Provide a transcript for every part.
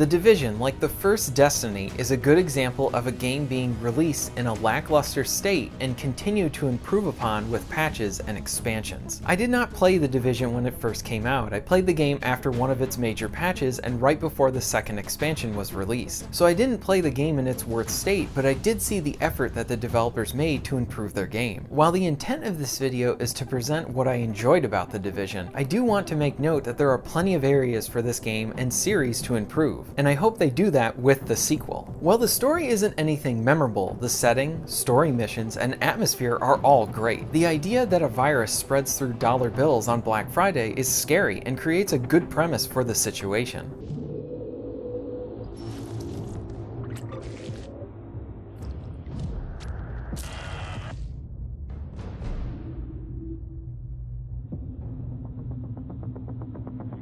The Division, like the first Destiny, is a good example of a game being released in a lackluster state and continued to improve upon with patches and expansions. I did not play The Division when it first came out. I played the game after one of its major patches and right before the second expansion was released. So I didn't play the game in its worst state, but I did see the effort that the developers made to improve their game. While the intent of this video is to present what I enjoyed about The Division, I do want to make note that there are plenty of areas for this game and series to improve, and I hope they do that with the sequel. While the story isn't anything memorable, the setting, story missions, and atmosphere are all great. The idea that a virus spreads through dollar bills on Black Friday is scary and creates a good premise for the situation.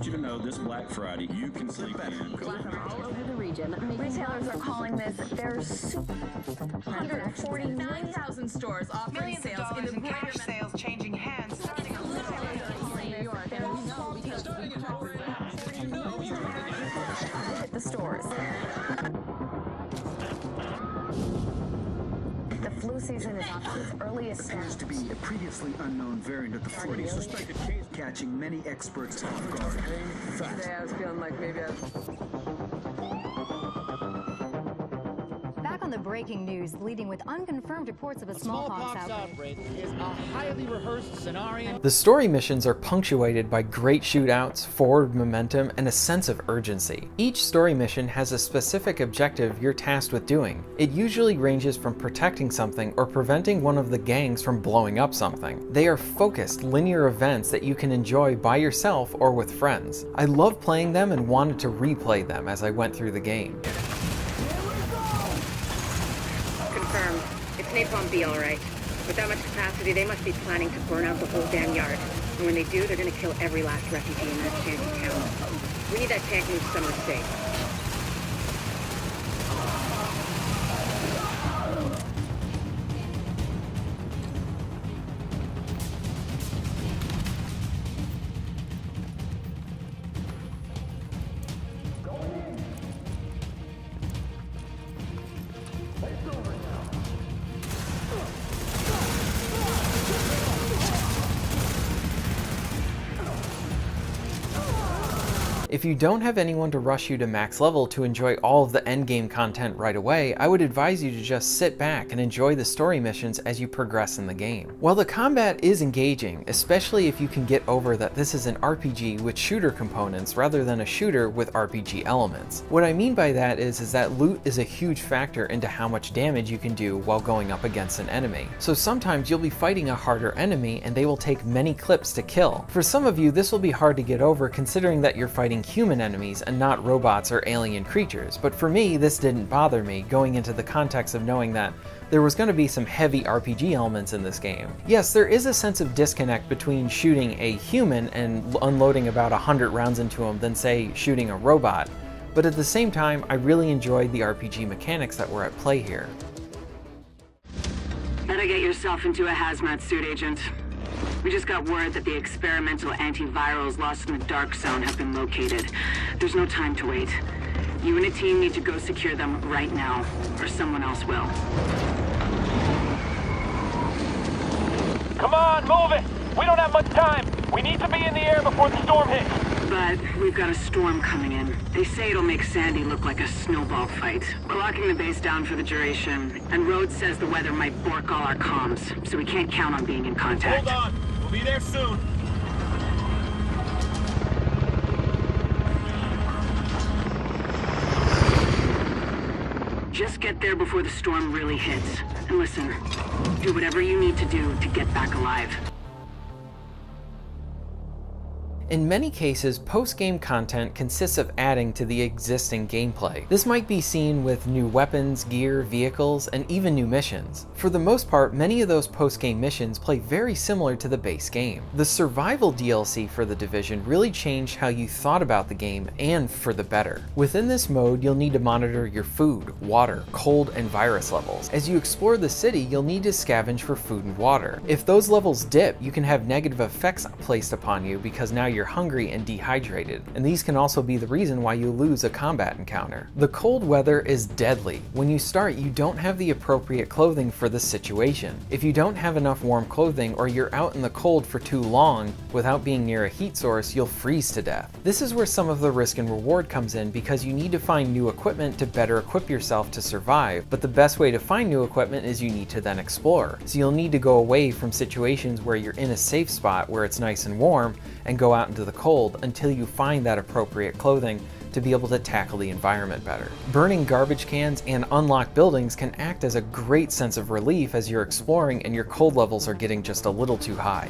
You to know this Black Friday you can sleep in. All over the region. Retailers are calling this their 149,000 stores offering sales in the cash sales changing hands. Hit the stores. The flu season is off to its earliest Appears to be a previously unknown variant of the flu, suspected case catching many experts off guard. Today I was feeling like maybe Back on the breaking news, leading with unconfirmed reports of a smallpox outbreak. Is a highly rehearsed scenario. The story missions are punctuated by great shootouts, forward momentum, and a sense of urgency. Each story mission has a specific objective you're tasked with doing. It usually ranges from protecting something or preventing one of the gangs from blowing up something. They are focused, linear events that you can enjoy by yourself or with friends. I love playing them and wanted to replay them as I went through the game. Confirmed. It's Napalm B, all right. With that much capacity, they must be planning to burn out the whole damn yard. And when they do, they're gonna kill every last refugee in that shanty town. We need that tank moved somewhere safe. If you don't have anyone to rush you to max level to enjoy all of the endgame content right away, I would advise you to just sit back and enjoy the story missions as you progress in the game. While the combat is engaging, especially if you can get over that this is an RPG with shooter components rather than a shooter with RPG elements. What I mean by that is that loot is a huge factor into how much damage you can do while going up against an enemy. So sometimes you'll be fighting a harder enemy and they will take many clips to kill. For some of you, this will be hard to get over considering that you're fighting human enemies and not robots or alien creatures, but for me this didn't bother me going into the context of knowing that there was going to be some heavy RPG elements in this game. Yes, there is a sense of disconnect between shooting a human and unloading about 100 rounds into him than say shooting a robot, but at the same time I really enjoyed the RPG mechanics that were at play here. Better get yourself into a hazmat suit, Agent. We just got word that the experimental antivirals lost in the Dark Zone have been located. There's no time to wait. You and a team need to go secure them right now, or someone else will. Come on, move it! We don't have much time. We need to be in the air before the storm hits. But we've got a storm coming in. They say it'll make Sandy look like a snowball fight. We're locking the base down for the duration, and Rhodes says the weather might bork all our comms, so we can't count on being in contact. Hold on. We'll be there soon. Just get there before the storm really hits. And listen, do whatever you need to do to get back alive. In many cases, post-game content consists of adding to the existing gameplay. This might be seen with new weapons, gear, vehicles, and even new missions. For the most part, many of those post-game missions play very similar to the base game. The survival DLC for The Division really changed how you thought about the game, and for the better. Within this mode, you'll need to monitor your food, water, cold, and virus levels. As you explore the city, you'll need to scavenge for food and water. If those levels dip, you can have negative effects placed upon you because now you're you're hungry and dehydrated, and these can also be the reason why you lose a combat encounter. The cold weather is deadly. When you start, you don't have the appropriate clothing for the situation. If you don't have enough warm clothing or you're out in the cold for too long without being near a heat source, you'll freeze to death. This is where some of the risk and reward comes in, because you need to find new equipment to better equip yourself to survive, but the best way to find new equipment is you need to then explore. So you'll need to go away from situations where you're in a safe spot where it's nice and warm and go out into the cold until you find that appropriate clothing to be able to tackle the environment better. Burning garbage cans and unlocked buildings can act as a great sense of relief as you're exploring and your cold levels are getting just a little too high.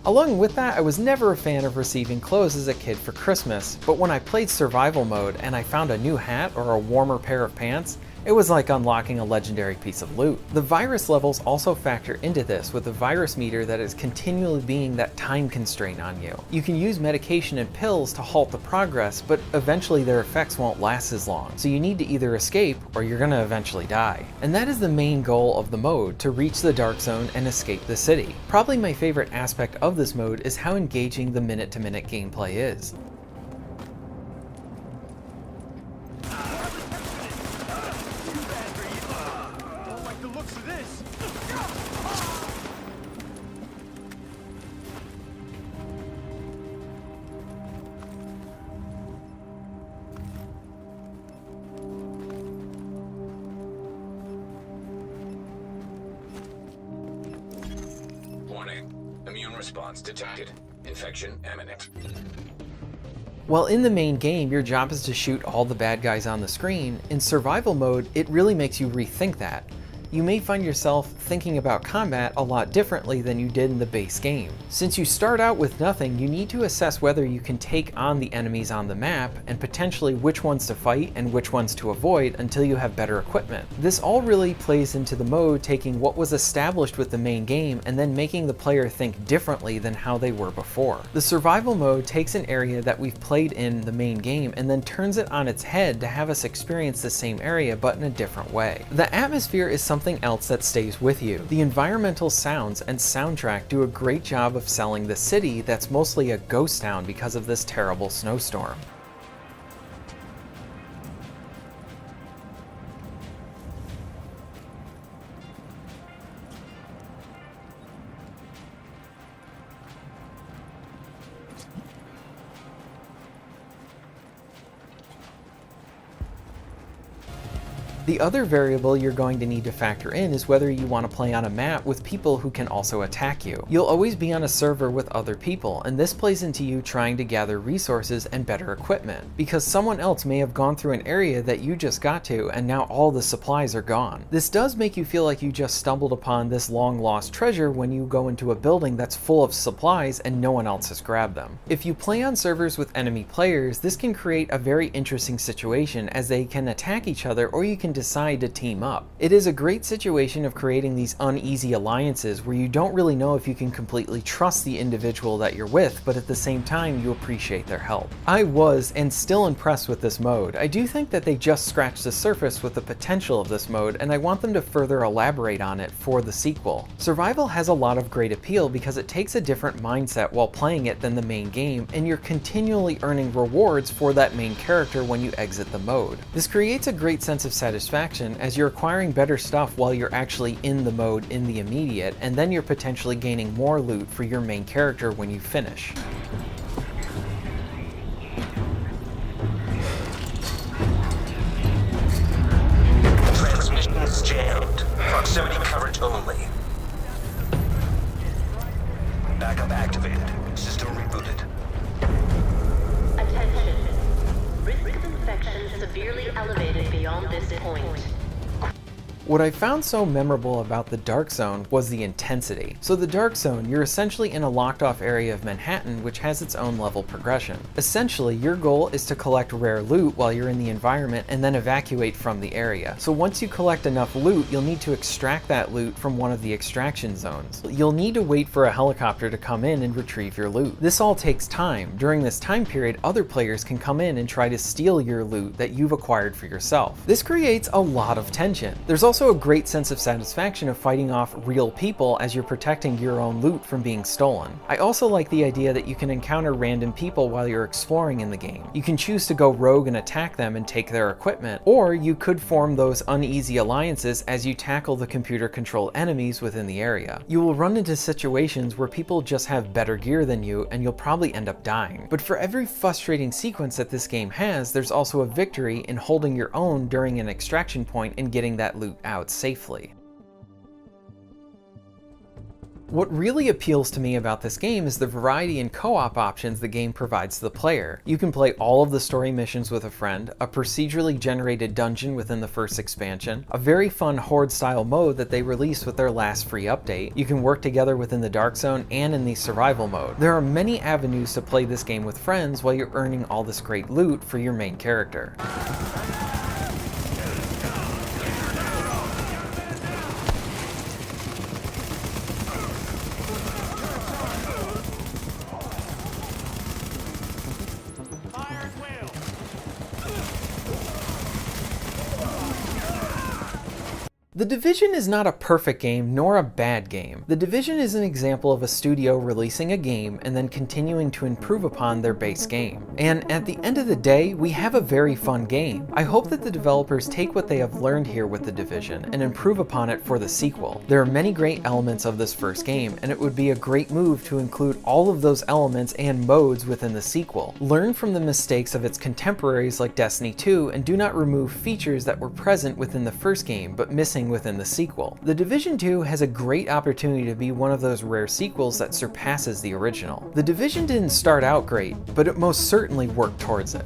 Along with that, I was never a fan of receiving clothes as a kid for Christmas, but when I played survival mode and I found a new hat or a warmer pair of pants, it was like unlocking a legendary piece of loot. The virus levels also factor into this, with a virus meter that is continually being that time constraint on you. You can use medication and pills to halt the progress, but eventually their effects won't last as long. So you need to either escape or you're gonna eventually die. And that is the main goal of the mode, to reach the Dark Zone and escape the city. Probably my favorite aspect of this mode is how engaging the minute-to-minute gameplay is. Warning. Immune response detected. Infection imminent. While in the main game, your job is to shoot all the bad guys on the screen, in survival mode, it really makes you rethink that. You may find yourself thinking about combat a lot differently than you did in the base game. Since you start out with nothing, you need to assess whether you can take on the enemies on the map, and potentially which ones to fight and which ones to avoid until you have better equipment. This all really plays into the mode taking what was established with the main game and then making the player think differently than how they were before. The survival mode takes an area that we've played in the main game and then turns it on its head to have us experience the same area but in a different way. The atmosphere is something else that stays with you. The environmental sounds and soundtrack do a great job of selling the city that's mostly a ghost town because of this terrible snowstorm. The other variable you're going to need to factor in is whether you want to play on a map with people who can also attack you. You'll always be on a server with other people, and this plays into you trying to gather resources and better equipment, because someone else may have gone through an area that you just got to and now all the supplies are gone. This does make you feel like you just stumbled upon this long lost treasure when you go into a building that's full of supplies and no one else has grabbed them. If you play on servers with enemy players, this can create a very interesting situation as they can attack each other or you can decide to team up. It is a great situation of creating these uneasy alliances where you don't really know if you can completely trust the individual that you're with, but at the same time you appreciate their help. I was and still impressed with this mode. I do think that they just scratched the surface with the potential of this mode, and I want them to further elaborate on it for the sequel. Survival has a lot of great appeal because it takes a different mindset while playing it than the main game, and you're continually earning rewards for that main character when you exit the mode. This creates a great sense of satisfaction as you're acquiring better stuff while you're actually in the mode in the immediate, and then you're potentially gaining more loot for your main character when you finish. Transmissions jammed. Proximity coverage only. Backup activated. System rebooted. Attention. Risk of infection severely elevated beyond this point. What I found so memorable about the Dark Zone was the intensity. So the Dark Zone, you're essentially in a locked off area of Manhattan which has its own level progression. Essentially, your goal is to collect rare loot while you're in the environment and then evacuate from the area. So once you collect enough loot, you'll need to extract that loot from one of the extraction zones. You'll need to wait for a helicopter to come in and retrieve your loot. This all takes time. During this time period, other players can come in and try to steal your loot that you've acquired for yourself. This creates a lot of tension. There's also also a great sense of satisfaction of fighting off real people as you're protecting your own loot from being stolen. I also like the idea that you can encounter random people while you're exploring in the game. You can choose to go rogue and attack them and take their equipment, or you could form those uneasy alliances as you tackle the computer-controlled enemies within the area. You will run into situations where people just have better gear than you, and you'll probably end up dying. But for every frustrating sequence that this game has, there's also a victory in holding your own during an extraction point and getting that loot out safely. What really appeals to me about this game is the variety and co-op options the game provides to the player. You can play all of the story missions with a friend, a procedurally generated dungeon within the first expansion, a very fun Horde-style mode that they released with their last free update. You can work together within the Dark Zone and in the survival mode. There are many avenues to play this game with friends while you're earning all this great loot for your main character. The Division is not a perfect game nor a bad game. The Division is an example of a studio releasing a game and then continuing to improve upon their base game. And at the end of the day, we have a very fun game. I hope that the developers take what they have learned here with The Division and improve upon it for the sequel. There are many great elements of this first game, and it would be a great move to include all of those elements and modes within the sequel. Learn from the mistakes of its contemporaries like Destiny 2 and do not remove features that were present within the first game but missing within the sequel. The Division 2 has a great opportunity to be one of those rare sequels that surpasses the original. The Division didn't start out great, but it most certainly worked towards it.